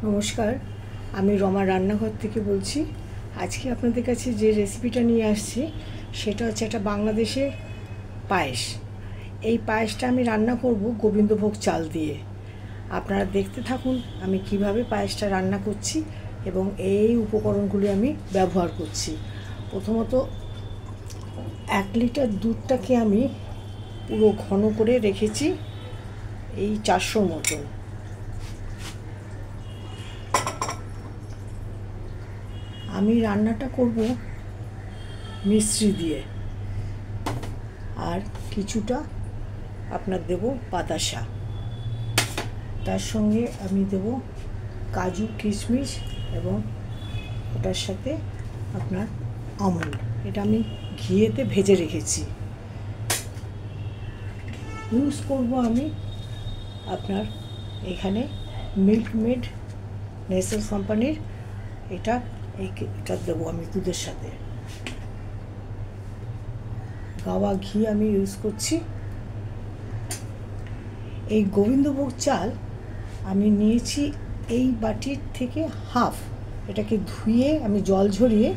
নমস্কার, আমি রমা রান্নাঘর থেকে বলছি। আজকে আপনাদের কাছে যে রেসিপিটা নিয়ে আসছি সেটা হচ্ছে একটা বাংলাদেশের পায়েস। এই পায়েসটা আমি রান্না করব গোবিন্দভোগ চাল দিয়ে। আপনারা দেখতে থাকুন আমি কিভাবে পায়েসটা রান্না করছি এবং এই উপকরণগুলি আমি ব্যবহার করছি। প্রথমত 1 লিটার দুধটাকে আমি পুরো ঘন করে রেখেছি, এই 400 মতন। আমি রান্নাটা করব মিশ্রি দিয়ে, আর কিছুটা আপনার দেব বাতাসা, তার সঙ্গে আমি দেব কাজু কিশমিশ এবং ওটার সাথে আপনার আমন্ড। এটা আমি ঘিয়েতে ভেজে রেখেছি। ইউজ করব আমি আপনার এখানে মিল্ক মেড নেসেল কোম্পানির, এটা দেবো আমি দুধের সাথে। গাওয়া ঘি আমি ইউজ করছি। এই গোবিন্দভোগ চাল আমি নিয়েছি এই বাটির থেকে হাফ। এটাকে ধুয়ে আমি জল ঝরিয়ে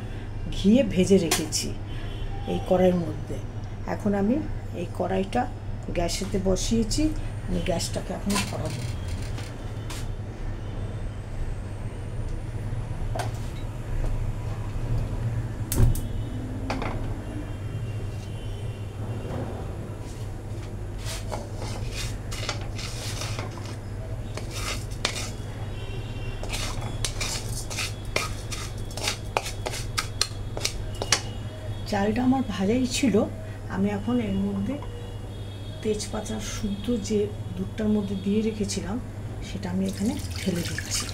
ঘিয়ে ভেজে রেখেছি এই কড়াইয়ের মধ্যে। এখন আমি এই কড়াইটা গ্যাসেতে বসিয়েছি, আমি গ্যাসটাকে এখন ধরাবো। চালটা আমার ভাজাই ছিল। আমি এখন এর মধ্যে তেজপাতা শুদ্ধ যে দুধটার মধ্যে দিয়ে রেখেছিলাম সেটা আমি এখানে ঢেলে দিচ্ছি।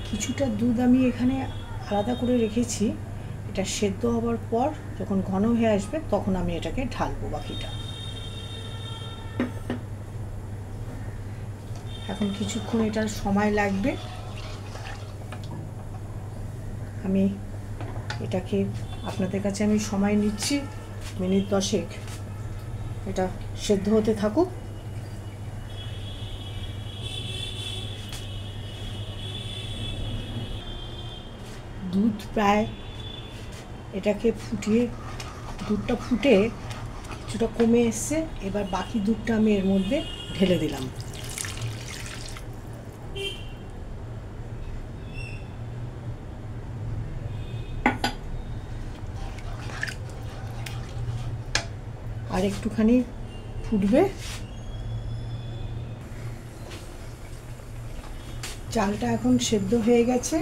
কিছুটা দুধ আমি এখানে আলাদা করে রেখেছি। এটা সেদ্ধ হওয়ার পর যখন ঘন হয়ে আসবে তখন আমি এটাকে ঢালবো বাকিটা। এখন কিছুক্ষণ এটার সময় লাগবে। আমি এটাকে আপনাদের কাছে আমি সময় নিচ্ছি, মিনিট 10 এটা সেদ্ধ হতে থাকুক। দুধ প্রায় এটাকে ফুটিয়ে, দুধটা ফুটে কিছুটা কমে এসছে। এবার বাকি দুধটা আমি এর মধ্যে ঢেলে দিলাম। আর একটুখানি ফুটবে। চালটা এখন সেদ্ধ হয়ে গেছে।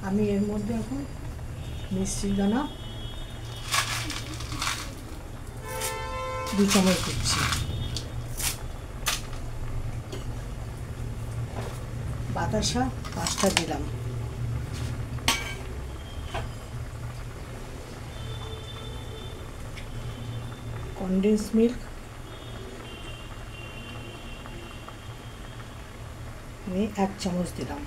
আমি এর মধ্যে এখন মিষ্টির দানা 2 চামচ দিচ্ছি, বাতাসা 5টা দিলাম, কনডেন্স মিল্ক আমি 1 চামচ দিলাম।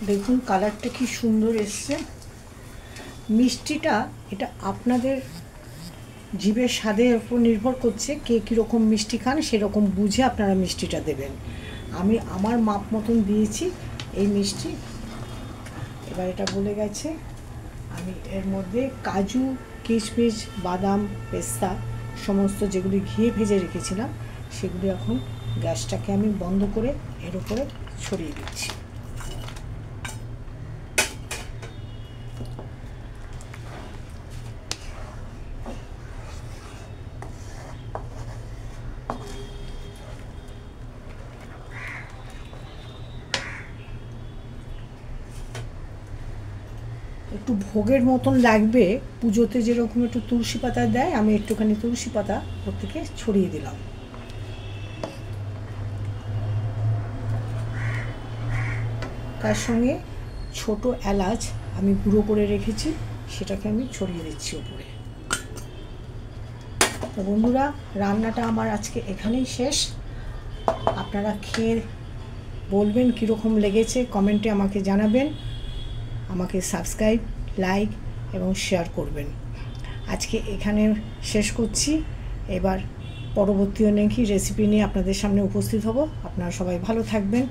দেখুন কালারটা কি সুন্দর এসছে। মিষ্টিটা এটা আপনাদের জিভের স্বাদের উপর নির্ভর করছে, কে কীরকম মিষ্টি খান সেরকম বুঝে আপনারা মিষ্টিটা দেবেন। আমি আমার মাপ মতন দিয়েছি এই মিষ্টি। এবার এটা বলে গেছে। আমি এর মধ্যে কাজু কিশমিশ বাদাম পেস্তা সমস্ত যেগুলি ঘিয়ে ভেজে রেখেছিলাম সেগুলি এখন গ্যাসটাকে আমি বন্ধ করে এর উপরে ছড়িয়ে দিচ্ছি। একটু ভোগের মতন লাগবে, পুজোতে যেরকম একটু তুলসী পাতা দেয়, আমি একটুখানি তুলসী পাতা ওর থেকে ছড়িয়ে দিলাম। তার সঙ্গে ছোট এলাচ আমি গুঁড়ো করে রেখেছি, সেটাকে আমি ছড়িয়ে দিচ্ছি উপরে। তো বন্ধুরা, রান্নাটা আমার আজকে এখানেই শেষ। আপনারা খেয়ে বলবেন কীরকম লেগেছে, কমেন্টে আমাকে জানাবেন। আমাকে সাবস্ক্রাইব, লাইক এবং শেয়ার করবেন। আজকে এখানে শেষ করছি। এবার পরবর্তী অনেক রেসিপি নিয়ে আপনাদের সামনে উপস্থিত হব। আপনারা সবাই ভালো থাকবেন।